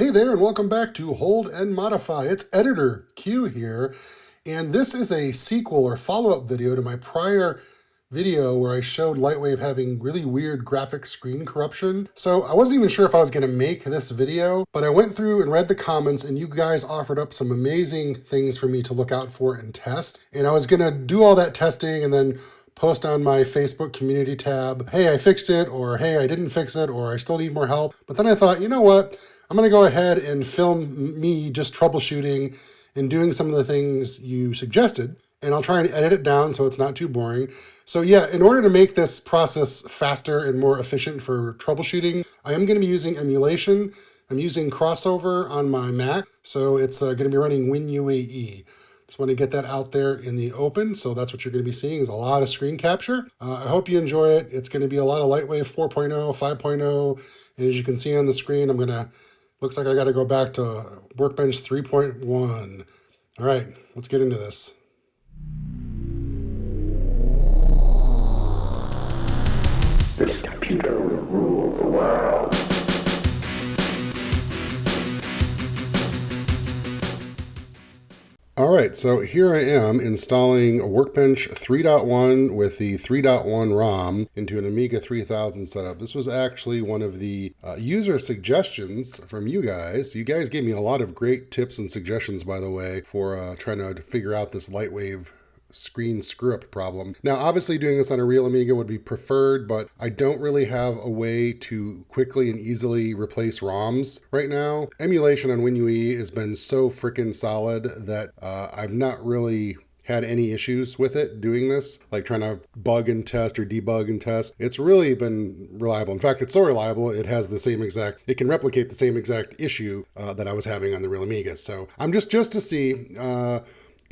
Hey there, and welcome back to Hold and Modify. It's Editor Q here, and this is a sequel or follow-up video to my prior video where I showed Lightwave having really weird graphic screen corruption. So I wasn't even sure if I was going to make this video, but I went through and read the comments, and you guys offered up some amazing things for me to look out for and test. And I was going to do all that testing and then post on my Facebook community tab, hey, I fixed it, or hey, I didn't fix it, or I still need more help. But then I thought, you know what? I'm going to go ahead and film me just troubleshooting and doing some of the things you suggested, and I'll try and edit it down so it's not too boring. So yeah, in order to make this process faster and more efficient for troubleshooting, I am going to be using emulation. I'm using Crossover on my Mac, so it's going to be running WinUAE. Just want to get that out there in the open, so that's what you're going to be seeing is a lot of screen capture. I hope you enjoy it. It's going to be a lot of Lightwave 4.0, 5.0, and as you can see on the screen, looks like I got to go back to Workbench 3.1. All right, let's get into this. This computer will rule the world. All right, so here I am installing a Workbench 3.1 with the 3.1 ROM into an Amiga 3000 setup. This was actually one of the user suggestions from you guys. You guys gave me a lot of great tips and suggestions, by the way, for trying to figure out this Lightwave screen screw-up problem. Now, obviously doing this on a real Amiga would be preferred, but I don't really have a way to quickly and easily replace ROMs right now. Emulation on WinUAE has been so freaking solid that I've not really had any issues with it doing this, like trying to bug and test or debug and test. It's really been reliable. In fact, it's so reliable, it can replicate the same exact issue that I was having on the real Amiga. So I'm just to see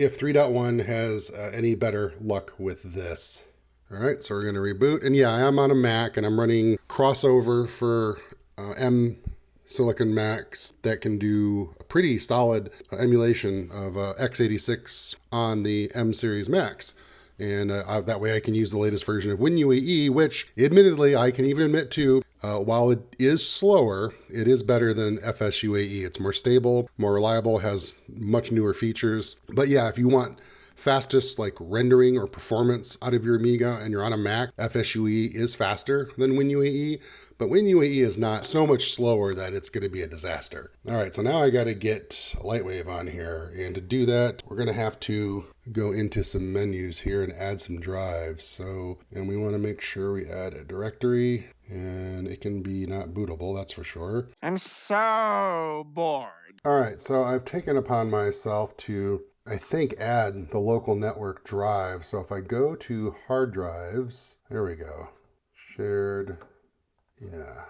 if 3.1 has any better luck with this. All right, so we're gonna reboot. And yeah, I am on a Mac and I'm running Crossover for M-seriee Macs that can do a pretty solid emulation of x86 on the M-series Macs. And that way I can use the latest version of WinUAE, which admittedly I can even admit to, while it is slower, it is better than FSUAE. It's more stable, more reliable, has much newer features. But yeah, if you want fastest like rendering or performance out of your Amiga and you're on a Mac, FSUAE is faster than WinUAE, but WinUAE is not so much slower that it's going to be a disaster. All right, so now I got to get Lightwave on here, and to do that, we're going to have to go into some menus here and add some drives. And we want to make sure we add a directory, and it can be not bootable, that's for sure. I'm so bored. All right, so I've taken upon myself to, I think, add the local network drive. So if I go to hard drives, there we go, shared, yeah.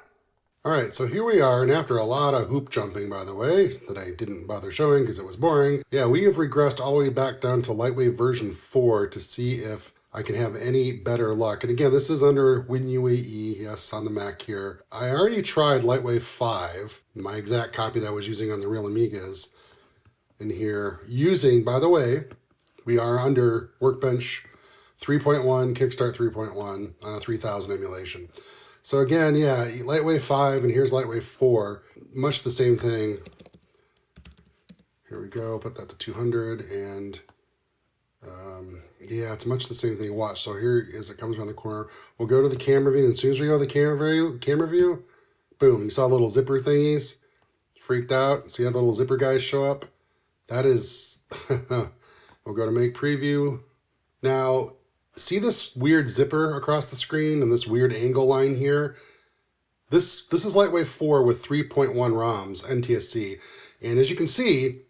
All right, so here we are, and after a lot of hoop jumping, by the way, that I didn't bother showing because it was boring, yeah, we have regressed all the way back down to Lightwave version 4 to see if I can have any better luck. And again, this is under WinUAE, yes, on the Mac here. I already tried Lightwave 5, my exact copy that I was using on the real Amigas, in here, using, by the way, we are under Workbench 3.1, Kickstart 3.1 on a 3000 emulation. So again, yeah, Lightwave 5, and here's Lightwave 4. Much the same thing. Here we go, put that to 200, and yeah, it's much the same thing. Watch, so here as it comes around the corner, we'll go to the camera view, and as soon as we go to the camera view, boom, you saw little zipper thingies, freaked out, see how the little zipper guys show up? That is, we'll go to make preview. Now, see this weird zipper across the screen and this weird angle line here? This is Lightwave 4 with 3.1 ROMs, NTSC. And as you can see,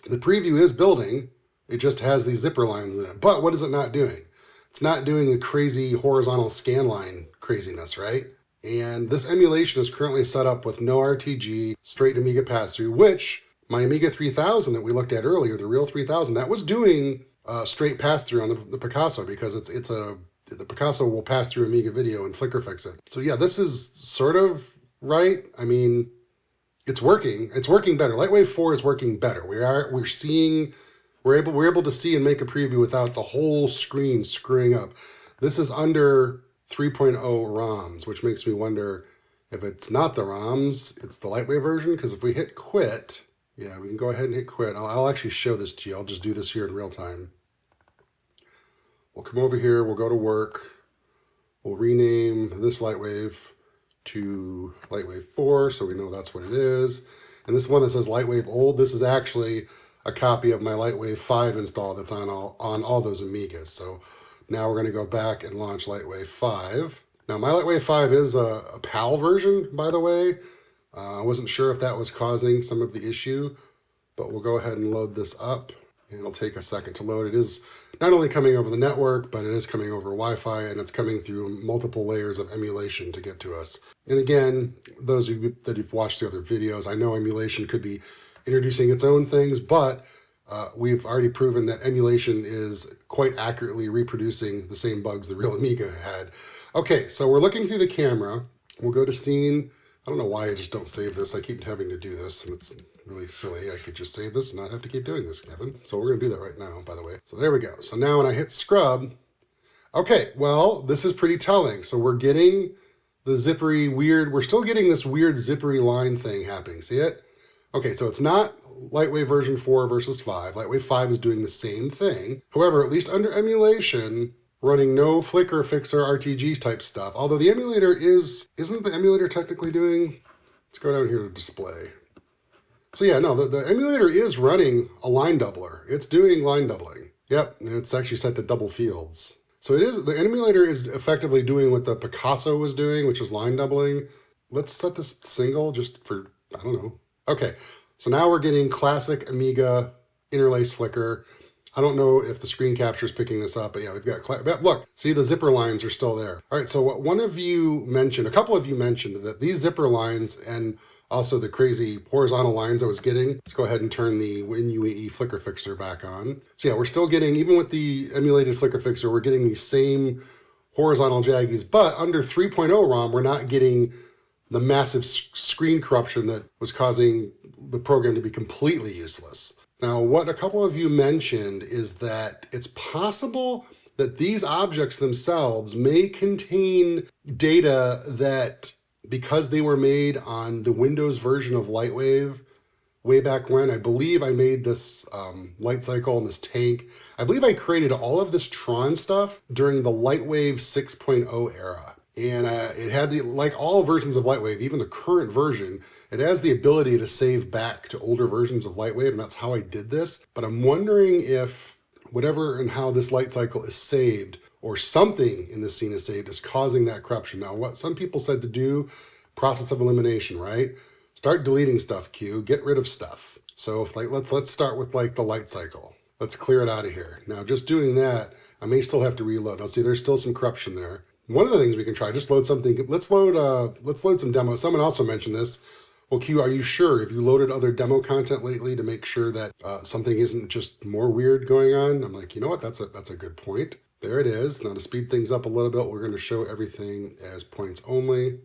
the preview is building. It just has these zipper lines in it. But what is it not doing? It's not doing the crazy horizontal scan line craziness, right? And this emulation is currently set up with no RTG, straight Amiga pass-through, which my Amiga 3000 that we looked at earlier, the real 3000, that was doing straight pass-through on the Picasso, because the Picasso will pass through Amiga Video and flicker fix it. So yeah, this is sort of right. I mean, it's working. It's working better. Lightwave 4 is working better. We're able to see and make a preview without the whole screen screwing up. This is under 3.0 ROMs, which makes me wonder If it's not the ROMs, it's the Lightwave version, because if we hit quit, yeah, we can go ahead and hit quit. I'll actually show this to you. I'll just do this here in real time. We'll come over here, we'll go to work, we'll rename this Lightwave to Lightwave 4, so we know that's what it is. And this one that says Lightwave Old, this is actually a copy of my Lightwave 5 install that's on all those Amigas. So now we're going to go back and launch Lightwave 5. Now my Lightwave 5 is a PAL version, by the way. I wasn't sure if that was causing some of the issue, but we'll go ahead and load this up. And it'll take a second to load. It is not only coming over the network, but it is coming over Wi-Fi, and it's coming through multiple layers of emulation to get to us. And again, those of you that have watched the other videos, I know emulation could be introducing its own things, but we've already proven that emulation is quite accurately reproducing the same bugs the real Amiga had. Okay, so we're looking through the camera. We'll go to scene. I don't know why I just don't save this. I keep having to do this, and it's really silly. I could just save this and not have to keep doing this, Kevin. So we're going to do that right now, by the way. So there we go. So now when I hit scrub, okay, well, this is pretty telling. So we're getting the zippery weird, we're still getting this weird zippery line thing happening. See it? Okay, so it's not Lightwave version 4 versus 5. Lightwave 5 is doing the same thing. However, at least under emulation, running no flicker fixer RTG type stuff. Although the emulator isn't the emulator technically doing, let's go down here to display. So yeah, no, the emulator is running a line doubler. It's doing line doubling. Yep, and it's actually set to double fields. So it is, the emulator is effectively doing what the Picasso was doing, which is line doubling. Let's set this single just for, I don't know. Okay, so now we're getting classic Amiga interlace flicker. I don't know if the screen capture is picking this up, but yeah, we've got, look, see the zipper lines are still there. All right, so what one of you mentioned, a couple of you mentioned that these zipper lines and also the crazy horizontal lines I was getting. Let's go ahead and turn the WinUAE flicker fixer back on. So yeah, we're still getting, even with the emulated flicker fixer, we're getting these same horizontal jaggies, but under 3.0 ROM, we're not getting the massive screen corruption that was causing the program to be completely useless. Now, what a couple of you mentioned is that it's possible that these objects themselves may contain data that, because they were made on the Windows version of Lightwave way back when, I believe I made this light cycle and this tank. I believe I created all of this Tron stuff during the Lightwave 6.0 era. And it had the, like all versions of Lightwave, even the current version, it has the ability to save back to older versions of Lightwave, and that's how I did this. But I'm wondering if whatever and how this light cycle is saved, or something in this scene is saved, is causing that corruption. Now, what some people said to do, process of elimination, right? Start deleting stuff, Q, get rid of stuff. So if like let's start with like the light cycle. Let's clear it out of here. Now, just doing that, I may still have to reload. Now see, there's still some corruption there. One of the things we can try, just load something. Let's load some demos. Someone also mentioned this. Well, Q, are you sure? Have you loaded other demo content lately to make sure that something isn't just more weird going on? I'm like, you know what? That's a good point. There it is. Now to speed things up a little bit, we're going to show everything as points only.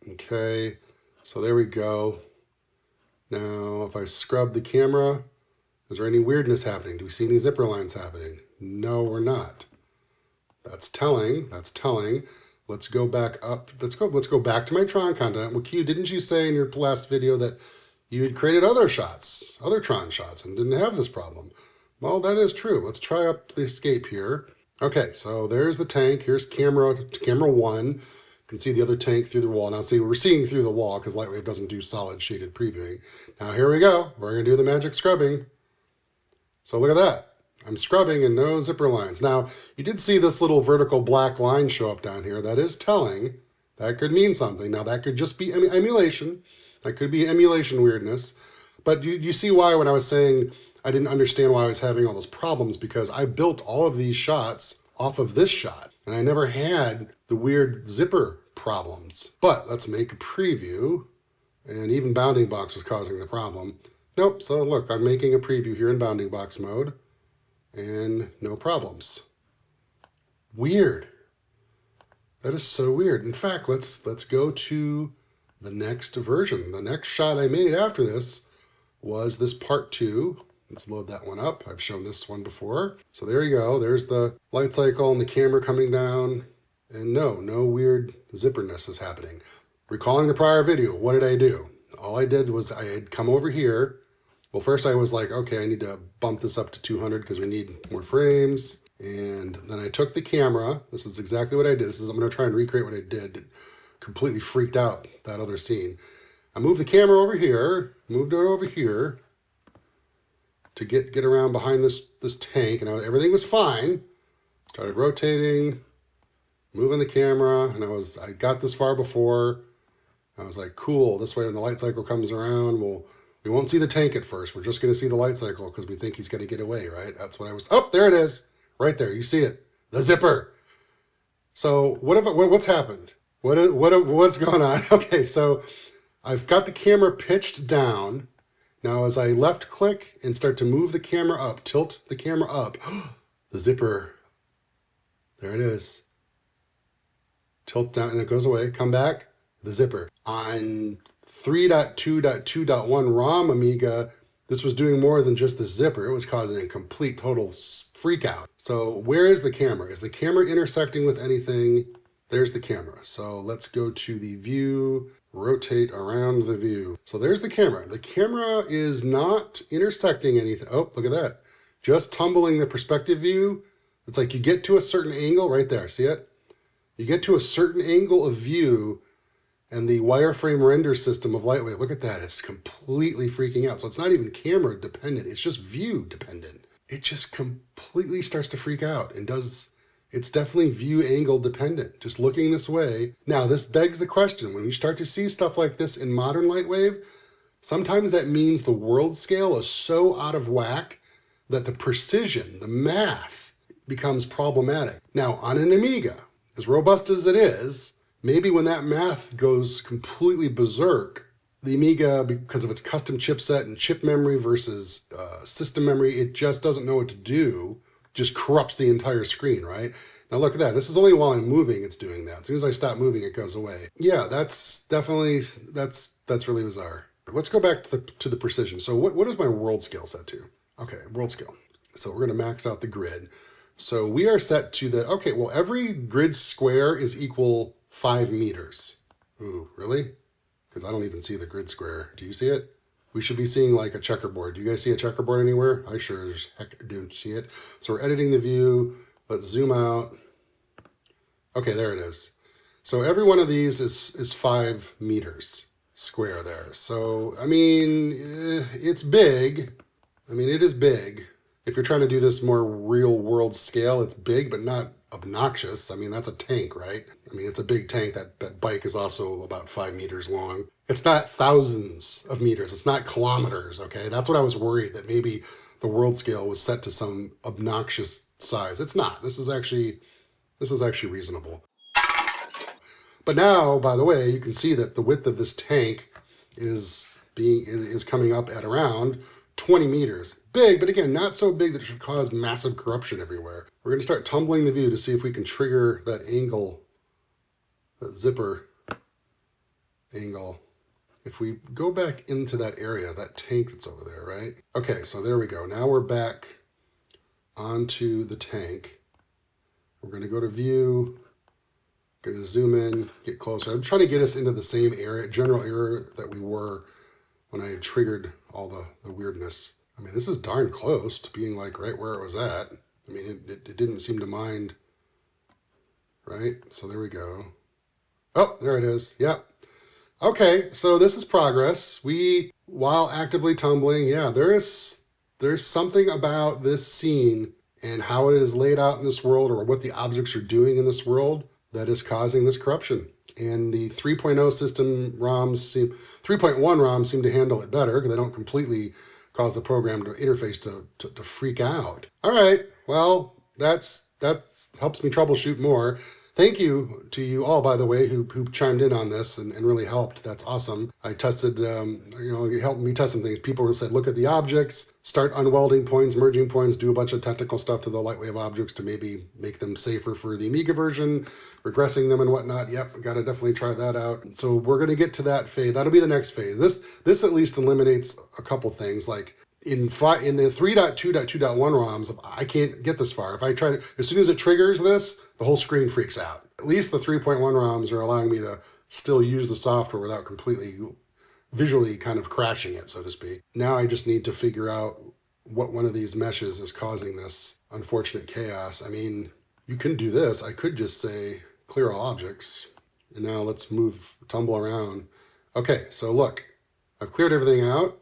Okay, so there we go. Now, if I scrub the camera, is there any weirdness happening? Do we see any zipper lines happening? No, we're not. That's telling. That's telling. Let's go back up. Let's go back to my Tron content. Well, Q, didn't you say in your last video that you had created other shots, other Tron shots, and didn't have this problem? Well, that is true. Let's try up the escape here. Okay, so there's the tank. Here's camera 1. You can see the other tank through the wall. Now see, we're seeing through the wall because Lightwave doesn't do solid shaded previewing. Now here we go. We're going to do the magic scrubbing. So look at that. I'm scrubbing and no zipper lines. Now, you did see this little vertical black line show up down here. That is telling. That could mean something. Now, that could just be emulation. That could be emulation weirdness. But you see why when I was saying I didn't understand why I was having all those problems, because I built all of these shots off of this shot. And I never had the weird zipper problems. But let's make a preview. And even Bounding Box was causing the problem. Nope. So look, I'm making a preview here in Bounding Box mode. And no problems. Weird. That is so weird. In fact, let's go to the next version. The next shot I made after this was this part 2. Let's load that one up. I've shown this one before. So there you go. There's the light cycle and the camera coming down. And no weird zipperness is happening. Recalling the prior video, what did I do? All I did was I had come over here. Well, first I was like, okay, I need to bump this up to 200 because we need more frames. And then I took the camera. This is exactly what I did. I'm going to try and recreate what I did. It completely freaked out that other scene. I moved the camera over here, moved it over here to get around behind this tank, and everything was fine. Started rotating, moving the camera, and I got this far before. I was like, cool, this way when the light cycle comes around, we won't see the tank at first. We're just going to see the light cycle because we think he's going to get away, right? That's what I was, oh, there it is. Right there, you see it, the zipper. So what's happened? What's going on? Okay, so I've got the camera pitched down. Now as I left click and start to move the camera up, tilt the camera up, the zipper, there it is. Tilt down and it goes away, come back, the zipper. On 3.2.2.1 ROM Amiga, this was doing more than just the zipper. It was causing a complete total freak out. So where is the camera? Is the camera intersecting with anything? There's the camera. So let's go to the view, rotate around the view. So there's the camera. The camera is not intersecting anything. Oh, look at that. Just tumbling the perspective view. It's like you get to a certain angle right there. See it? You get to a certain angle of view and the wireframe render system of Lightwave, look at that. It's completely freaking out. So it's not even camera dependent. It's just view dependent. It just completely starts to freak out and it's definitely view angle dependent, just looking this way. Now, this begs the question, when we start to see stuff like this in modern Lightwave, sometimes that means the world scale is so out of whack that the precision, the math, becomes problematic. Now, on an Amiga, as robust as it is, maybe when that math goes completely berserk, the Amiga, because of its custom chipset and chip memory versus system memory, it just doesn't know what to do, just corrupts the entire screen, right? Now look at that. This is only while I'm moving it's doing that. As soon as I stop moving, it goes away. Yeah, that's really bizarre. Let's go back to the precision. So what is my world scale set to? Okay, world scale. So we're gonna max out the grid. So we are set to the, okay, well, every grid square is equal 5 meters. Ooh, really? Because I don't even see the grid square. Do you see it? We should be seeing like a checkerboard. Do you guys see a checkerboard anywhere? I sure as heck don't see it. So we're editing the view. Let's zoom out. Okay, there it is. So every one of these is 5 meters square there. So, I mean, it's big. I mean, it is big. If you're trying to do this more real world scale, it's big, but not obnoxious. I mean, that's a tank, right? I mean, it's a big tank. That bike is also about 5 meters long. It's not thousands of meters. It's not kilometers, okay? That's what I was worried, that maybe the world scale was set to some obnoxious size. It's not. This is actually reasonable. But now, by the way, you can see that the width of this tank is coming up at around 20 meters. Big, but again, not so big that it should cause massive corruption everywhere. We're going to start tumbling the view to see if we can trigger that angle, that zipper angle. If we go back into that area, that tank that's over there, right? Okay, so there we go. Now we're back onto the tank. We're going to go to view, going to zoom in, get closer. I'm trying to get us into the same area, general area that we were when I had triggered all the weirdness. I mean, this is darn close to being like right where it was at. I mean, it didn't seem to mind, right? So there we go. Oh, there it is. Yep. Okay, so this is progress. While actively tumbling, yeah, there's something about this scene and how it is laid out in this world, or what the objects are doing in this world, that is causing this corruption. And the 3.0 system ROMs 3.1 ROMs seem to handle it better because they don't completely cause the program to interface to freak out. All right, well, that helps me troubleshoot more. Thank you to you all, by the way, who chimed in on this and really helped. That's awesome. I tested, it helped me test some things. People said, look at the objects, start unwelding points, merging points, do a bunch of technical stuff to the Lightwave objects to maybe make them safer for the Amiga version, regressing them and whatnot. Yep, got to definitely try that out. So we're going to get to that phase. That'll be the next phase. This at least eliminates a couple things, like in the 3.2.2.1 ROMs, I can't get this far. If I try to, as soon as it triggers this, the whole screen freaks out. at least the 3.1 ROMs are allowing me to still use the software without completely visually kind of crashing it, so to speak. Now I just need to figure out what one of these meshes is causing this unfortunate chaos. I mean, you can do this. I could just say clear all objects. And now let's move, tumble around. Okay, so look, I've cleared everything out.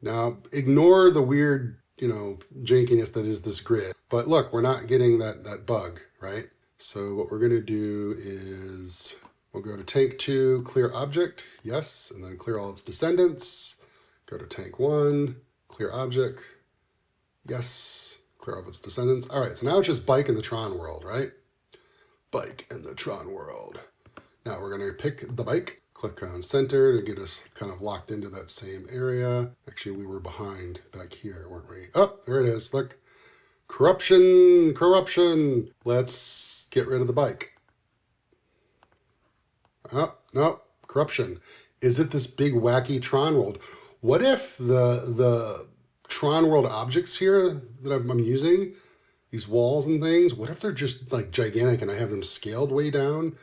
Now ignore the weird, jankiness that is this grid. But look, we're not getting that bug, right? So what we're gonna do is we'll go to tank 2, clear object, yes, and then clear all its descendants. Go to tank 1, clear object, yes, clear all its descendants. All right, so now it's just bike in the Tron world, right? Bike in the Tron world. Now we're gonna pick the bike, click on center to get us kind of locked into that same area. Actually, we were behind back here, weren't we? Oh, there it is, look. Corruption, corruption. Let's get rid of the bike. Oh, no, corruption. Is it this big wacky Tron world? What if the Tron world objects here that I'm using, these walls and things, what if they're just like gigantic and I have them scaled way down?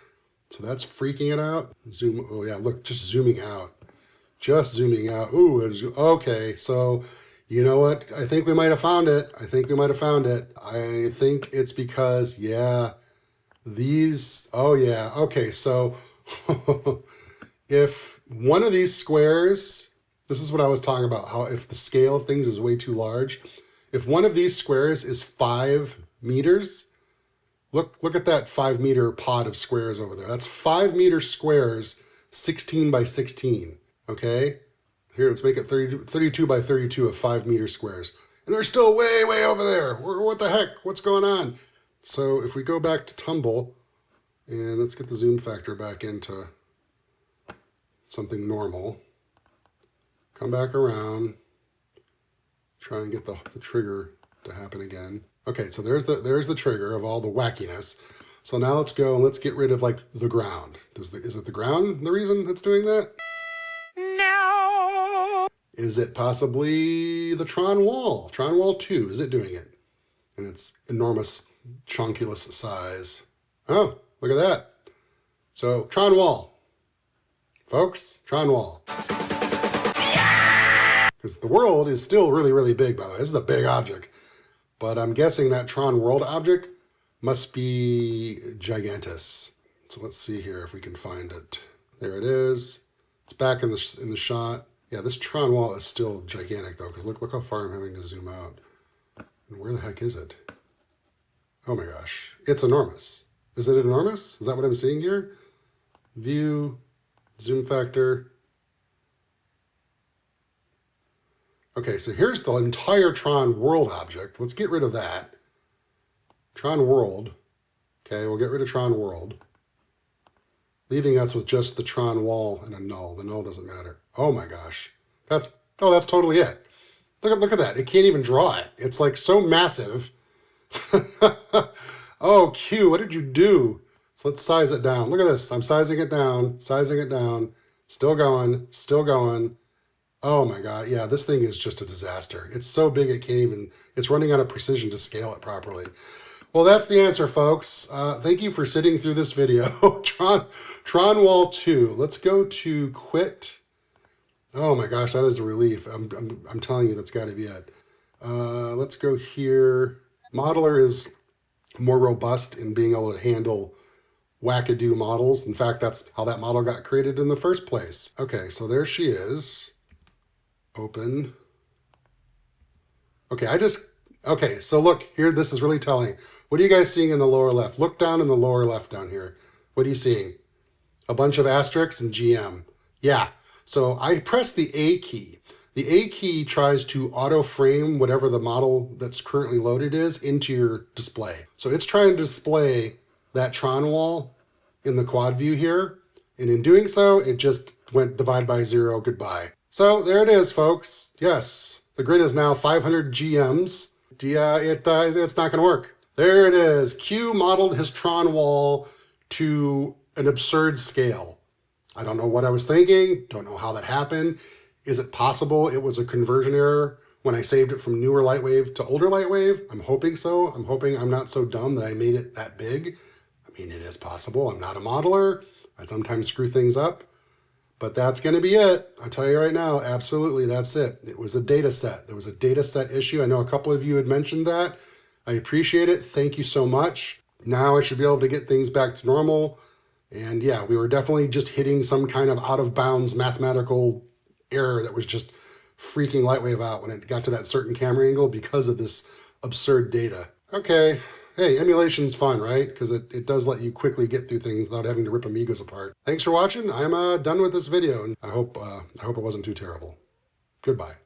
So that's freaking it out. Zoom, oh yeah, look, just zooming out. Just zooming out. Ooh, okay, so you know what? I think we might have found it. I think it's because, yeah, oh yeah, okay, so if one of these squares, this is what I was talking about, how if the scale of things is way too large, if one of these squares is 5 meters, look at that 5 meter pod of squares over there. That's 5 meter squares, 16 by 16, okay? Here, let's make it 32 by 32 of 5 meter squares. And they're still way, way over there. What the heck? What's going on? So if we go back to tumble, and let's get the zoom factor back into something normal. Come back around. Try and get the trigger to happen again. Okay, so there's the trigger of all the wackiness. So now let's go and let's get rid of like the ground. Is it the ground the reason it's doing that? No. Is it possibly the Tron wall? Tron wall 2, is it doing it? And its enormous chunkulous size. Oh, look at that. So Tron wall. Folks, Tron wall. Because the world is still really, really big, by the way. This is a big object. But I'm guessing that Tron world object must be gigantus. So let's see here if we can find it. There it is. It's back in the shot. Yeah, this Tron wall is still gigantic though, because look how far I'm having to zoom out. And where the heck is it? Oh my gosh, it's enormous. Is it enormous? Is that what I'm seeing here? View, zoom factor. Okay, so here's the entire Tron world object. Let's get rid of that. Tron world. Okay, we'll get rid of Tron world. Leaving us with just the Tron wall and a null. The null doesn't matter. Oh my gosh. That's totally it. Look at that. It can't even draw it. It's like so massive. Oh, Q, what did you do? So let's size it down. Look at this. I'm sizing it down, Still going, still going. Oh my God. Yeah, this thing is just a disaster. It's so big it can't even, it's running out of precision to scale it properly. Well, that's the answer, folks. Thank you for sitting through this video. Tron Wall 2. Let's go to quit. Oh my gosh, that is a relief. I'm telling you, that's got to be it. Let's go here. Modeler is more robust in being able to handle wackadoo models. In fact, that's how that model got created in the first place. Okay, so there she is. Open. Okay, so look here, this is really telling. What are you guys seeing in the lower left? Look down in the lower left down here. What are you seeing? A bunch of asterisks and GM. Yeah, so I press the A key. The A key tries to auto frame whatever the model that's currently loaded is into your display. So it's trying to display that Tron wall in the quad view here. And in doing so, it just went divide by 0, goodbye. So there it is, folks. Yes, the grid is now 500 GMs. Yeah, it's not gonna work. There it is. Q modeled his Tron wall to an absurd scale. I don't know what I was thinking. Don't know how that happened. Is it possible it was a conversion error when I saved it from newer Lightwave to older Lightwave? I'm hoping so. I'm hoping I'm not so dumb that I made it that big. I mean, it is possible. I'm not a modeler. I sometimes screw things up. But that's going to be it. I'll tell you right now, absolutely, that's it. It was a data set. There was a data set issue. I know a couple of you had mentioned that. I appreciate it. Thank you so much. Now I should be able to get things back to normal. And yeah, we were definitely just hitting some kind of out of bounds mathematical error that was just freaking Lightwave out when it got to that certain camera angle because of this absurd data. Okay. Hey, emulation's fun, right? Because it does let you quickly get through things without having to rip Amigos apart. Thanks for watching. I'm done with this video, and I hope it wasn't too terrible. Goodbye.